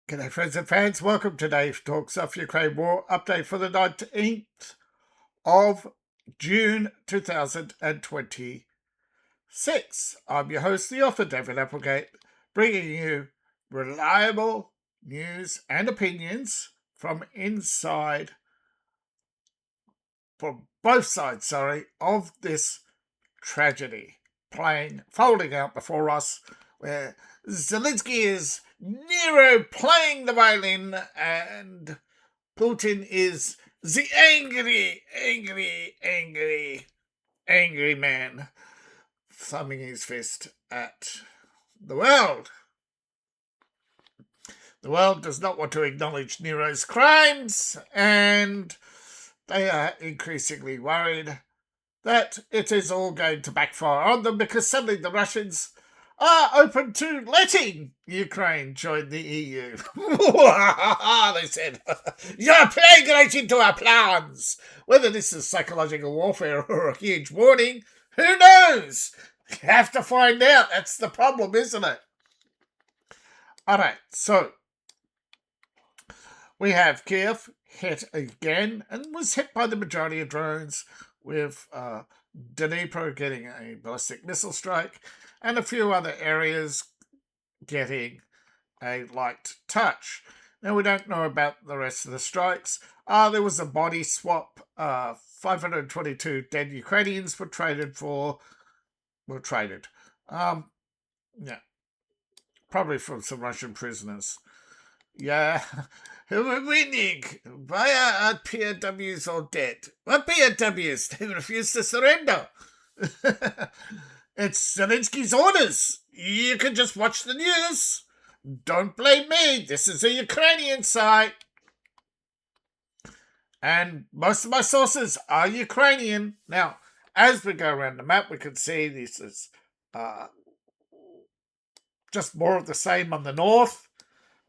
G'day friends and fans, welcome to Dave Talks Off Ukraine War update for the 19th of June 2026. I'm your host, the author David Applegate, bringing you reliable news and opinions from both sides, of this tragedy folding out before us, where Zelensky is Nero playing the violin and Putin is the angry man thumbing his fist at the world. The world does not want to acknowledge Nero's crimes, and they are increasingly worried that it is all going to backfire on them because suddenly the Russians are open to letting Ukraine join the EU. They said, "You're playing right into our plans." Whether this is psychological warfare or a huge warning, who knows? You have to find out. That's the problem, isn't it? All right, so we have Kiev hit again and was hit by the majority of drones, with Dnipro getting a ballistic missile strike and a few other areas getting a light touch. Now, we don't know about the rest of the strikes. There was a body swap. 522 dead Ukrainians were traded. Yeah, probably from some Russian prisoners. Yeah, who are winning? Why are POWs all dead? What POWs? They refuse to surrender. It's Zelensky's orders. You can just watch the news. Don't blame me. This is a Ukrainian site. And most of my sources are Ukrainian. Now, as we go around the map, we can see this is just more of the same on the north.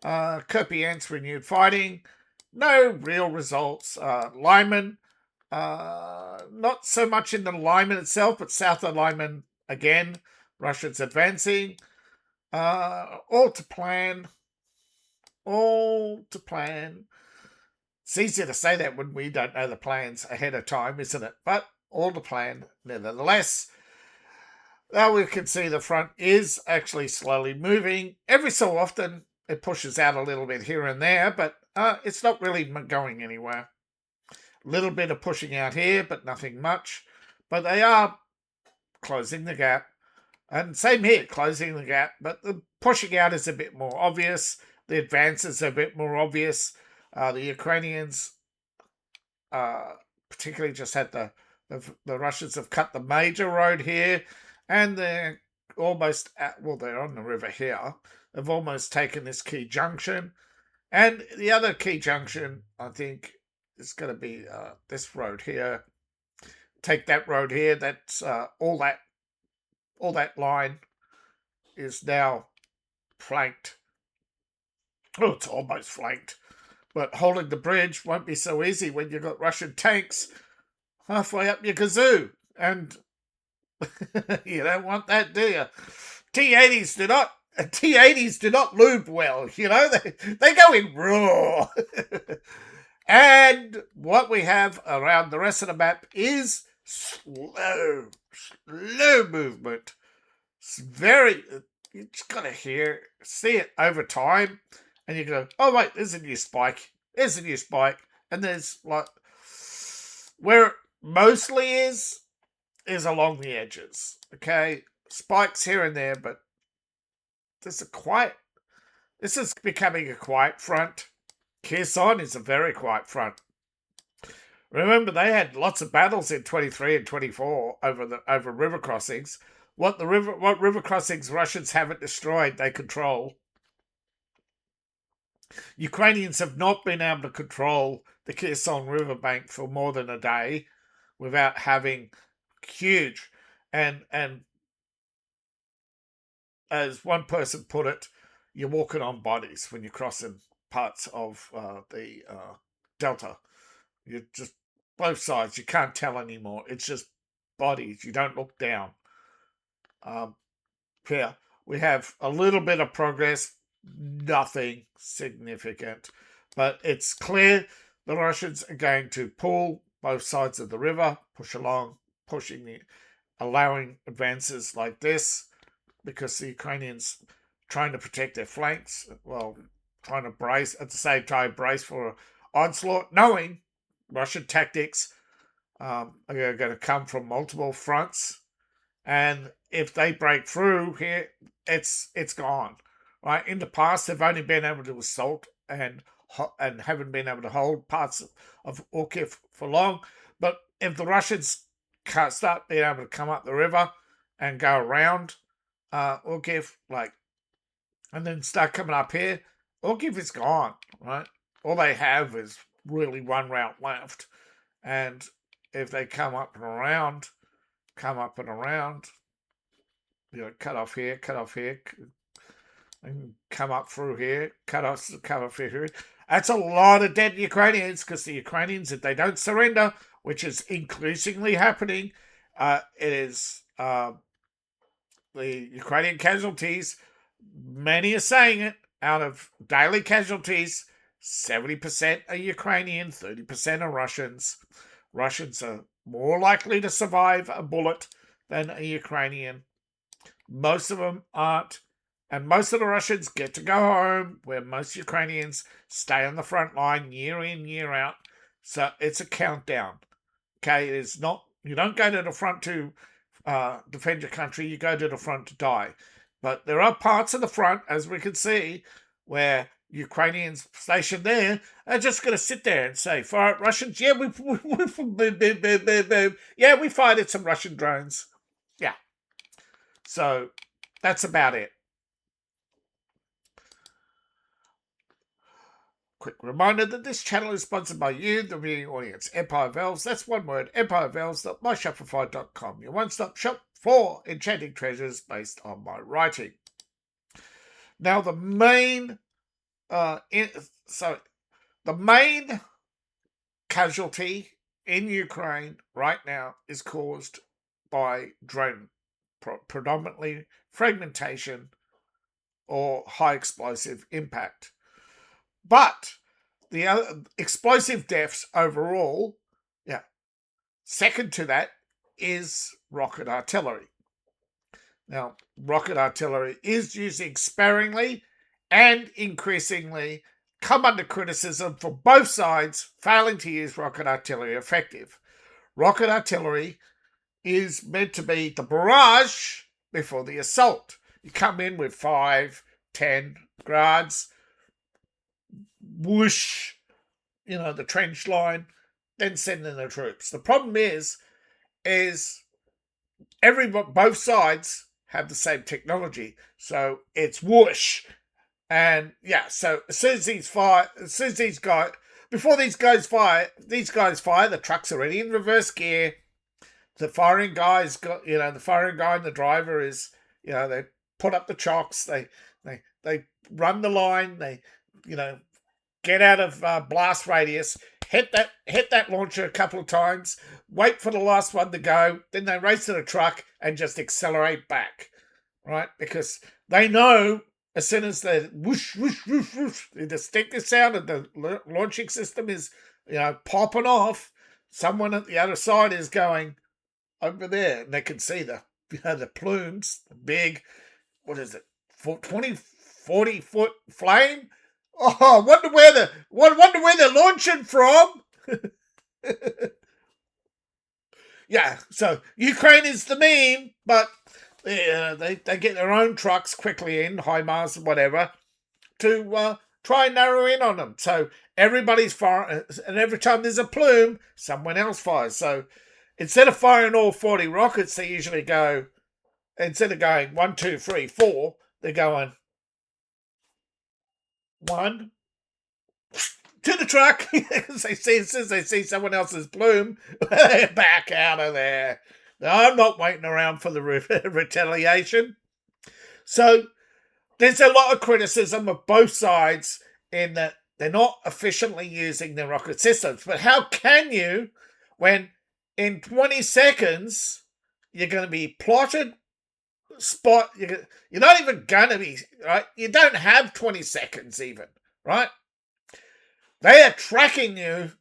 Kupiansk renewed fighting. No real results. Lyman, not so much in the Lyman itself, but south of Lyman again. Russians advancing. All to plan. It's easier to say that when we don't know the plans ahead of time, isn't it? But all to plan, nevertheless. Now we can see the front is actually slowly moving. Every so often, it pushes out a little bit here and there, but it's not really going anywhere. A little bit of pushing out here, but nothing much. But they are closing the gap. And same here, closing the gap. But the pushing out is a bit more obvious. The advances are a bit more obvious. The Ukrainians, particularly, just had the Russians have cut the major road here, and they're almost they're on the river here. They've almost taken this key junction, and the other key junction, I think, is going to be this road here. Take that road here. That's all that line is now flanked. Oh, it's almost flanked. But holding the bridge won't be so easy when you've got Russian tanks halfway up your kazoo. And you don't want that, do you? T-80s do not lube well, you know? They go in raw. And what we have around the rest of the map is slow movement. It's very, you just got to see it over time, and you go, oh wait, there's a new spike. And there's like, where it mostly is along the edges. Okay, spikes here and there, but this is becoming a quiet front. Kherson is a very quiet front. Remember, they had lots of battles in 23 and 24 over river crossings. What river crossings Russians haven't destroyed, they control. Ukrainians have not been able to control the Kherson riverbank for more than a day without having huge, and as one person put it, you're walking on bodies when you're crossing parts of the delta. You just, both sides, you can't tell anymore. It's just bodies. You don't look down. Here we have a little bit of progress. nothing significant. But it's clear the Russians are going to pull both sides of the river, push along, allowing advances like this, because the Ukrainians trying to protect their flanks, well, trying to brace at the same time, brace for onslaught, knowing Russian tactics are going to come from multiple fronts, and if they break through here, it's gone. Right? In the past, they've only been able to assault and haven't been able to hold parts of Orkiv for long. But if the Russians start being able to come up the river and go around Orkiv, and then start coming up here, Orkiv is gone. Right? All they have is really one route left, and if they come up and around, cut off here, and come up through here, cut off here. That's a lot of dead Ukrainians, because the Ukrainians, if they don't surrender, which is increasingly happening, it is the Ukrainian casualties. Many are saying it. Out of daily casualties, 70% are Ukrainian, 30% are Russians. Russians are more likely to survive a bullet than a Ukrainian. Most of them aren't. And most of the Russians get to go home, where most Ukrainians stay on the front line year in, year out. So it's a countdown. Okay, it's not, you don't go to the front to defend your country, you go to the front to die. But there are parts of the front, as we can see, where Ukrainians stationed there are just going to sit there and say, "Fire at Russians, yeah, we fired at some Russian drones." Yeah. So that's about it. Quick reminder that this channel is sponsored by you, the viewing audience. Empire Valves, that's one word, empirevalves.myshopify.com, your one-stop shop for enchanting treasures based on my writing. Now, the main casualty in Ukraine right now is caused by drone, predominantly fragmentation or high explosive impact. But the other explosive deaths overall, second to that is rocket artillery. Now, rocket artillery is using sparingly and increasingly come under criticism for both sides failing to use rocket artillery effective. Rocket artillery is meant to be the barrage before the assault. You come in with 5, 10 guards, whoosh, the trench line, then send in the troops. The problem is both sides have the same technology, so it's whoosh. And so before these guys fire, the truck's already in reverse gear. The firing guy and the driver is, they put up the chocks, they run the line, they, get out of blast radius, hit that launcher a couple of times, wait for the last one to go, then they race to the truck and just accelerate back, right? Because they know as soon as they whoosh, whoosh, whoosh, whoosh, the distinctive sound of the launching system is, popping off, someone at the other side is going over there, and they can see the plumes, the big, 20, 40 foot flame. Oh, wonder where they're launching from. So Ukraine is the meme, but they get their own trucks quickly in, HIMARS, whatever, to try and narrow in on them. So everybody's firing, and every time there's a plume, someone else fires. So instead of firing all 40 rockets, they usually go, instead of going 1, 2, 3, 4, they're going 1 to the truck. As soon as they see someone else's plume, they're back out of there. I'm not waiting around for the retaliation. So there's a lot of criticism of both sides in that they're not efficiently using their rocket systems. But how can you, when in 20 seconds you're going to be plotted spot. You're not even going to be, right? You don't have 20 seconds even, right? They are tracking you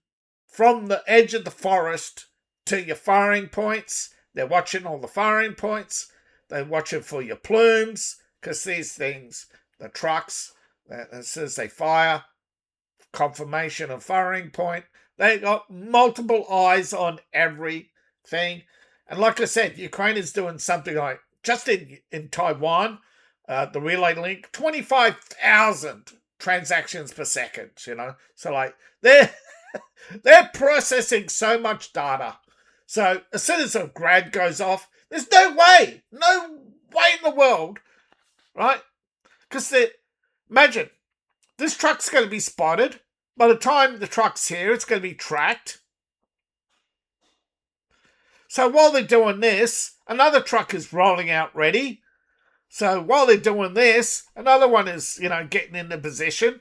from the edge of the forest to your firing points. They're watching all the firing points. They're watching for your plumes, because these things, the trucks, as soon as they fire, confirmation of firing point, they got multiple eyes on everything. And like I said, Ukraine is doing something like, just in Taiwan, the relay link, 25,000 transactions per second, So like they're processing so much data. So as soon as a grad goes off, there's no way in the world, right? Because imagine, this truck's going to be spotted. By the time the truck's here, it's going to be tracked. So while they're doing this, another truck is rolling out ready. So while they're doing this, another one is, getting into position.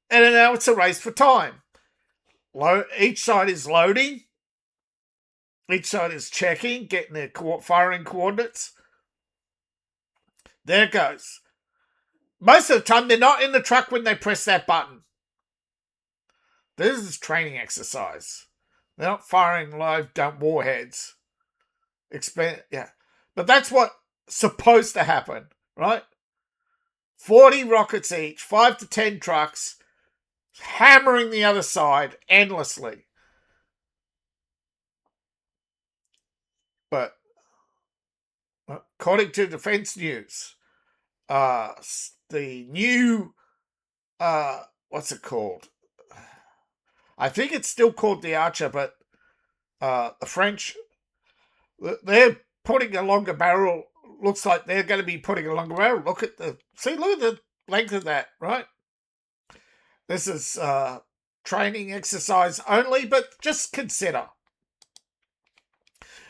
And now it's a race for time. Each side is loading. Each side is checking, getting their firing coordinates. There it goes. Most of the time, they're not in the truck when they press that button. This is training exercise. They're not firing live dump warheads. But that's what's supposed to happen, right? 40 rockets each, 5 to 10 trucks, hammering the other side endlessly. But according to Defense News, the new, what's it called? I think it's still called the Archer, but the French, they're putting a longer barrel. Looks like they're going to be putting a longer barrel. Look at the length of that, right? This is training exercise only, but just consider.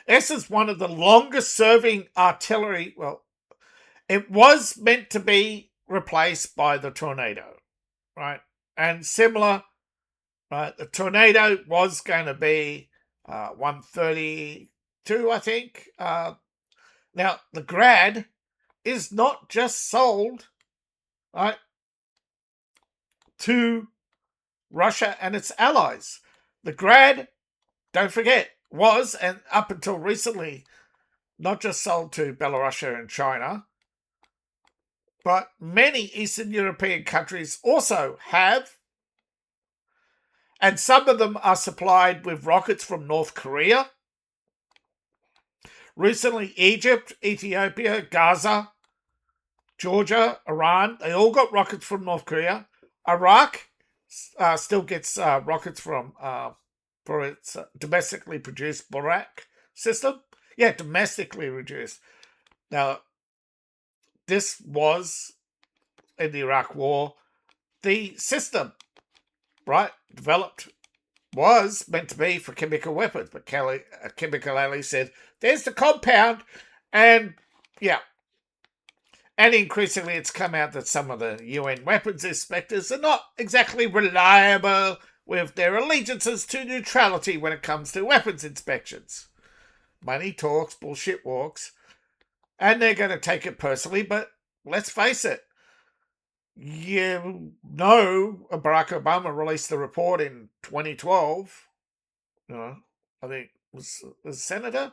This is one of the longest serving artillery. Well, it was meant to be replaced by the Tornado, right? And similar, right? The Tornado was going to be 132, I think. Now, the Grad is not just sold, right, to Russia and its allies. The Grad, don't forget, was, and up until recently, not just sold to Belarus and China, but many Eastern European countries also have, and some of them are supplied with rockets from North Korea. Recently, Egypt, Ethiopia, Gaza, Georgia, Iran, they all got rockets from North Korea. Iraq still gets rockets from for its domestically produced Barak system. Yeah, domestically produced. Now, this was, in the Iraq War, the system, right, developed, was meant to be for chemical weapons. But Chemical Alley said, there's the compound, and yeah. And increasingly, it's come out that some of the UN weapons inspectors are not exactly reliable with their allegiances to neutrality when it comes to weapons inspections. Money talks, bullshit walks, and they're going to take it personally, but let's face it. Barack Obama released the report in 2012. I think was senator,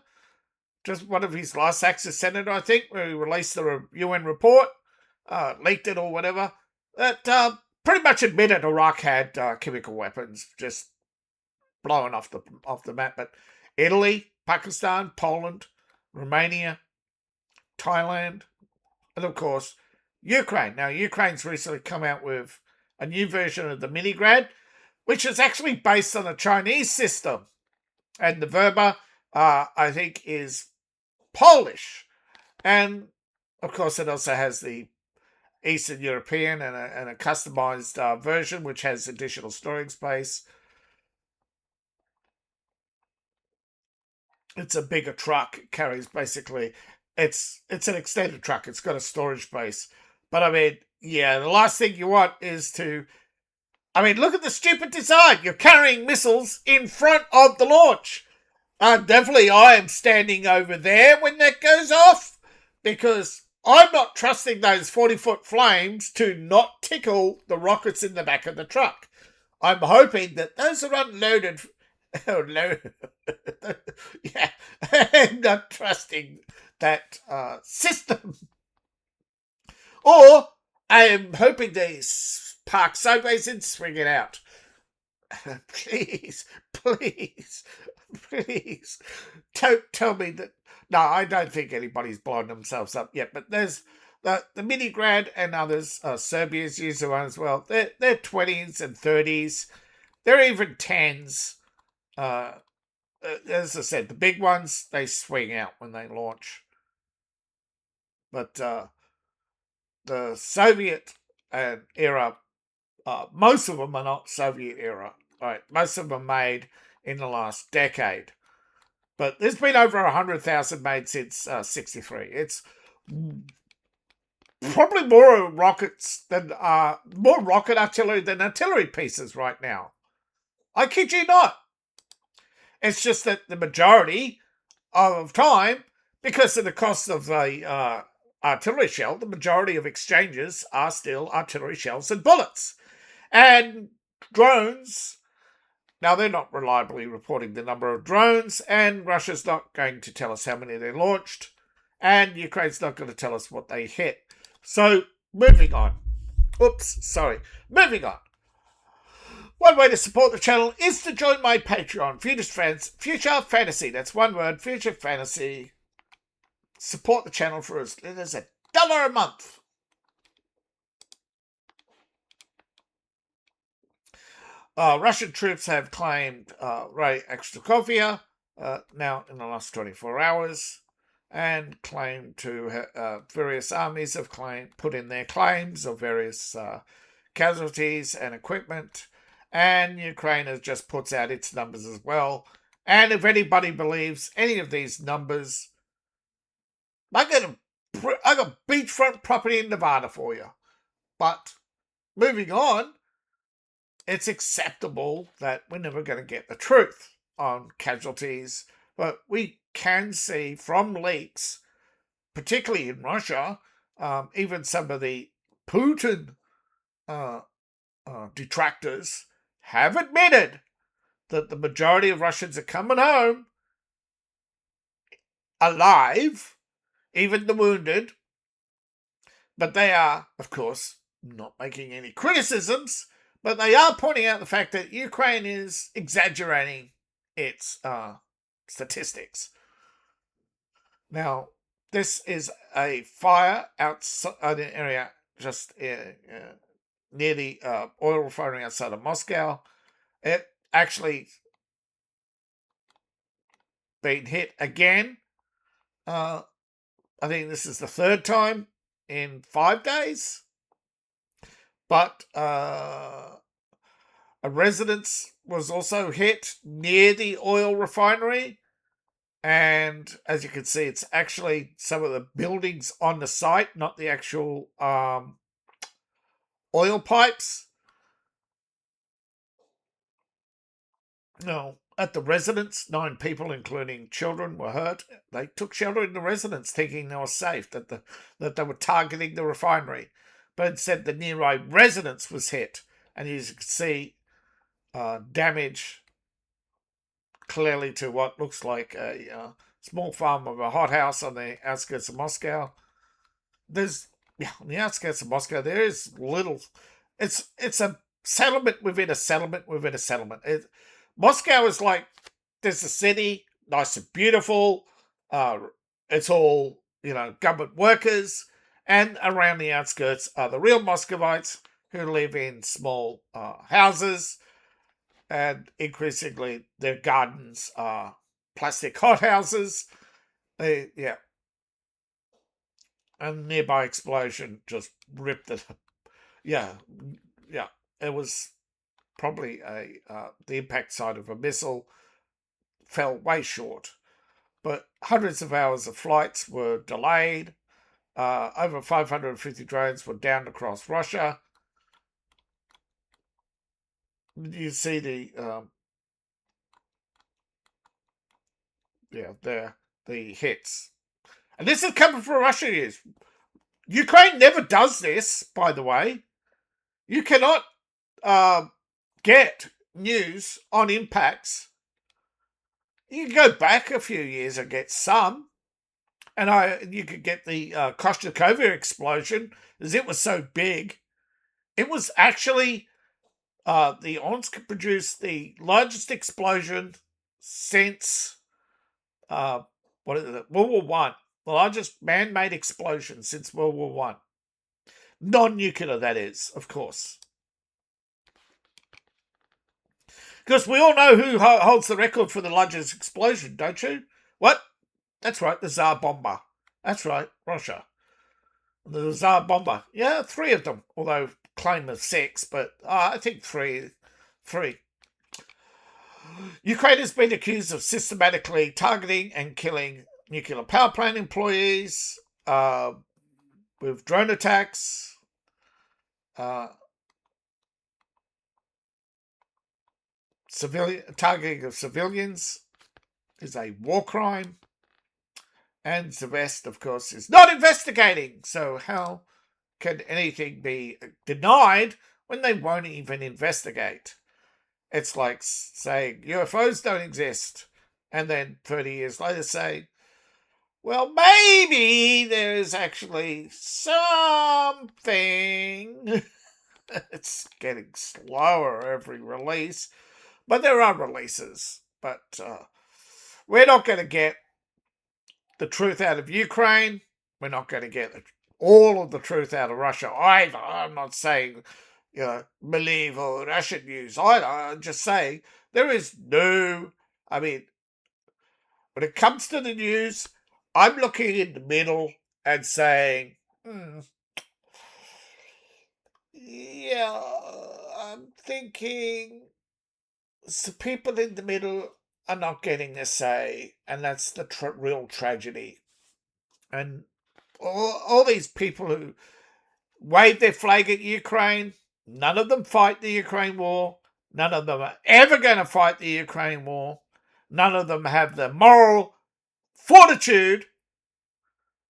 just one of his last acts as senator, I think, where he released the UN report, leaked it or whatever, that pretty much admitted Iraq had chemical weapons, just blowing off the map. But Italy, Pakistan, Poland, Romania, Thailand, and of course, Ukraine. Now, Ukraine's recently come out with a new version of the Minigrad, which is actually based on a Chinese system. And the Verba, I think, is Polish. And, of course, it also has the Eastern European and a customized version, which has additional storage space. It's a bigger truck. It carries basically, it's an extended truck. It's got a storage space. But, I mean, yeah, the last thing you want is to, look at the stupid design. You're carrying missiles in front of the launch. Definitely I am standing over there when that goes off, because I'm not trusting those 40-foot flames to not tickle the rockets in the back of the truck. I'm hoping that those are unloaded. Oh, no. Yeah, I'm not trusting that system. Or I'm hoping they park sideways and swing it out. Please, please, please, don't tell me that. No, I don't think anybody's blown themselves up yet. But there's the Mini Grad and others. Serbia's used one as well. They're 20s and 30s. They're even 10s. As I said, the big ones, they swing out when they launch. But the Soviet era, most of them are not Soviet era. Right, most of them are made in the last decade. But there's been over 100,000 made since 63. It's probably more rockets than more rocket artillery than artillery pieces right now. I kid you not. It's just that the majority of time, because of the cost of the artillery shell, the majority of exchanges are still artillery shells and bullets. And drones, now they're not reliably reporting the number of drones, and Russia's not going to tell us how many they launched, and Ukraine's not going to tell us what they hit. So, moving on. Moving on. One way to support the channel is to join my Patreon, Future Fantasy. That's one word, Future Fantasy. Support the channel for as little as $1 a month. Russian troops have claimed Rai-Aleksandrovka now in the last 24 hours, and claim to various armies have put in their claims of various casualties and equipment, and Ukraine has just puts out its numbers as well. And if anybody believes any of these numbers, I got beachfront property in Nevada for you. But moving on, it's acceptable that we're never going to get the truth on casualties, but we can see from leaks, particularly in Russia, even some of the Putin detractors have admitted that the majority of Russians are coming home alive, even the wounded, but they are, of course, not making any criticisms, but they are pointing out the fact that Ukraine is exaggerating its statistics. Now, this is a fire outside an area just near the oil refinery outside of Moscow. It actually been hit again. I think this is the third time in 5 days. But a residence was also hit near the oil refinery. And as you can see, it's actually some of the buildings on the site, not the actual oil pipes. No, at the residence, 9 people, including children, were hurt. They took shelter in the residence, thinking they were safe, that they were targeting the refinery. But instead, the nearby residence was hit, and as you can see, damage clearly to what looks like a small farm of a hothouse on the outskirts of Moscow. On the outskirts of Moscow, there is little. It's a settlement within a settlement within a settlement. Moscow is like, there's a city, nice and beautiful. It's all, government workers, and around the outskirts are the real Muscovites who live in small houses, and increasingly their gardens are plastic hothouses. Yeah. A nearby explosion just ripped it. Yeah. It was probably the impact side of a missile fell way short. But hundreds of hours of flights were delayed. Over 550 drones were downed across Russia. You see the hits. And this is coming from Russia. Ukraine never does this, by the way. You cannot get news on impacts. You can go back a few years and get some. And you could get the Koshnikova explosion, as it was so big. It was actually the Omsk produced the largest explosion since what is it? World War One. The largest man-made explosion since World War One. Non-nuclear, that is, of course. Because we all know who holds the record for the largest explosion, don't you? What? That's right, the Tsar Bomba. That's right, Russia. The Tsar Bomba. Yeah, 3 of them, although claim of 6, but I think 3. Ukraine has been accused of systematically targeting and killing nuclear power plant employees with drone attacks. Targeting of civilians is a war crime. And the West, of course, is not investigating. So how can anything be denied when they won't even investigate? It's like saying UFOs don't exist, and then 30 years later say, well, maybe there's actually something. It's getting slower every release, but there are releases. But we're not going to get the truth out of Ukraine. We're not going to get all of the truth out of Russia either. I'm not saying, believe all Russian news either. I'm just saying there is no, when it comes to the news, I'm looking in the middle and saying, yeah, I'm thinking the people in the middle are not getting a say, and that's the real tragedy. And all these people who wave their flag at Ukraine, none of them fight the Ukraine war. None of them are ever going to fight the Ukraine war. None of them have the moral fortitude,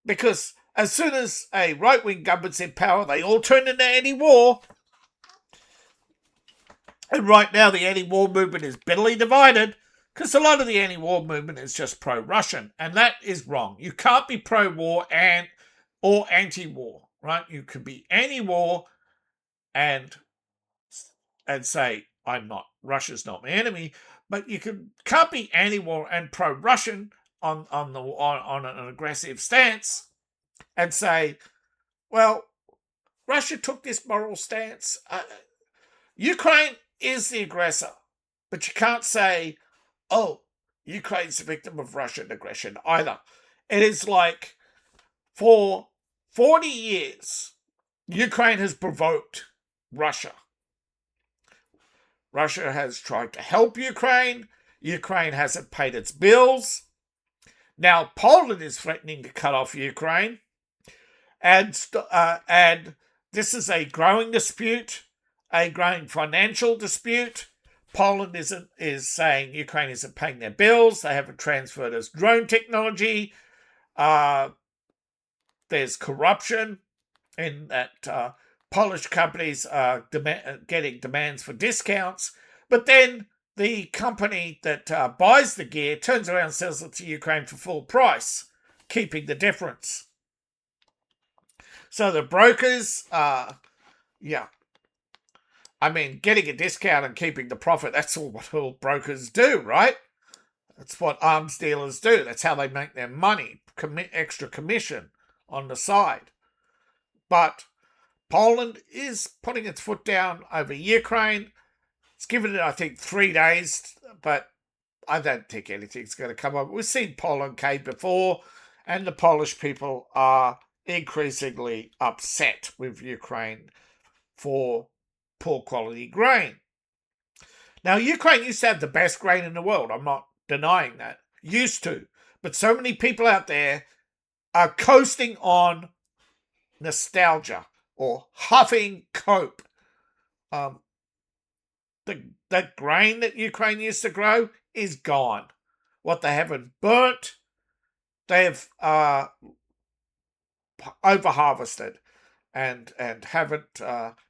because as soon as a right-wing government's in power, they all turn into anti-war. And right now, the anti-war movement is bitterly divided, because a lot of the anti-war movement is just pro-Russian, and that is wrong. You can't be pro-war or anti-war, right? You can be anti-war and say, Russia's not my enemy, but you can't be anti-war and pro-Russian on an aggressive stance and say, well, Russia took this moral stance. Ukraine is the aggressor, but you can't say, oh, Ukraine's a victim of Russian aggression either. It is like, for 40 years, Ukraine has provoked Russia. Russia has tried to help Ukraine. Ukraine hasn't paid its bills. Now Poland is threatening to cut off Ukraine. And this is a growing dispute, a growing financial dispute. Poland is saying Ukraine isn't paying their bills. They haven't transferred us drone technology. There's corruption in that Polish companies are getting demands for discounts. But then the company that buys the gear turns around and sells it to Ukraine for full price, keeping the difference. So the brokers, getting a discount and keeping the profit, that's what all brokers do, right? That's what arms dealers do. That's how they make their money, extra commission on the side. But Poland is putting its foot down over Ukraine. It's given it, I think, 3 days, but I don't think anything's going to come up. We've seen ProWritingAid before, and the Polish people are increasingly upset with Ukraine for poor quality grain. Now, Ukraine used to have the best grain in the world. I'm not denying that. Used to. But so many people out there are coasting on nostalgia or huffing cope. That grain that Ukraine used to grow is gone. What they haven't burnt, they've over-harvested and haven't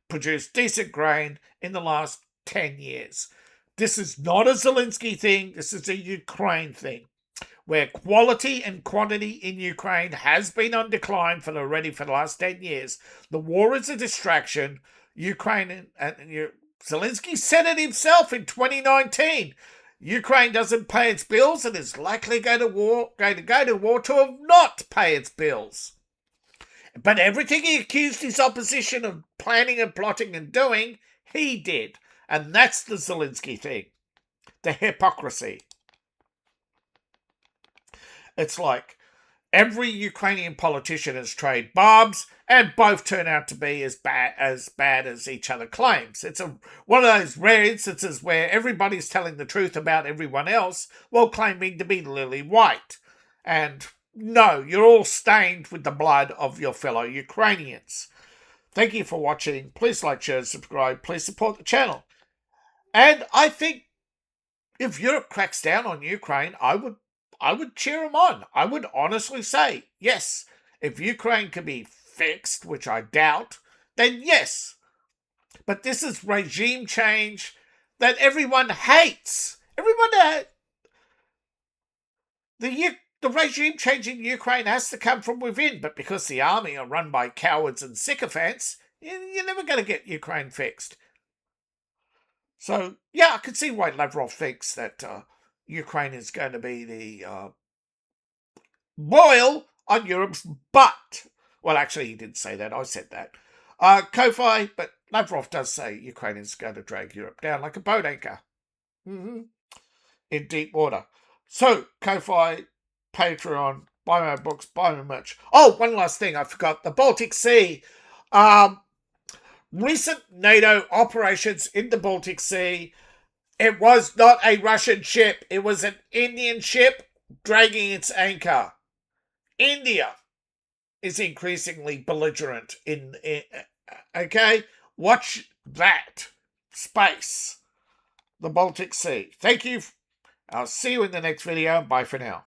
produced decent grain in the last 10 years. This is not a Zelensky thing. This is a Ukraine thing, where quality and quantity in Ukraine has been on decline for the last 10 years. The war is a distraction. Ukraine and Zelensky said it himself in 2019. Ukraine doesn't pay its bills and is likely going to go to war to not pay its bills. But everything he accused his opposition of planning and plotting and doing, he did. And that's the Zelensky thing. The hypocrisy. It's like every Ukrainian politician has traded barbs, and both turn out to be as bad as each other claims. It's one of those rare instances where everybody's telling the truth about everyone else while claiming to be lily white. And no, you're all stained with the blood of your fellow Ukrainians. Thank you for watching. Please like, share, and subscribe. Please support the channel. And I think if Europe cracks down on Ukraine, I would cheer them on. I would honestly say, yes, if Ukraine can be fixed, which I doubt, then yes. But this is regime change that everyone hates. The regime change in Ukraine has to come from within, but because the army are run by cowards and sycophants, you're never going to get Ukraine fixed. So, yeah, I can see why Lavrov thinks that Ukraine is going to be the boil on Europe's butt. Well, actually, he didn't say that. I said that. Ko-Fi, but Lavrov does say Ukraine is going to drag Europe down like a boat anchor in deep water. So, Ko-Fi, Patreon, buy my books, buy my merch. Oh, one last thing I forgot. The Baltic Sea. Recent NATO operations in the Baltic Sea. It was not a Russian ship. It was an Indian ship dragging its anchor. India is increasingly belligerent okay? Watch that space. The Baltic Sea. Thank you. I'll see you in the next video. Bye for now.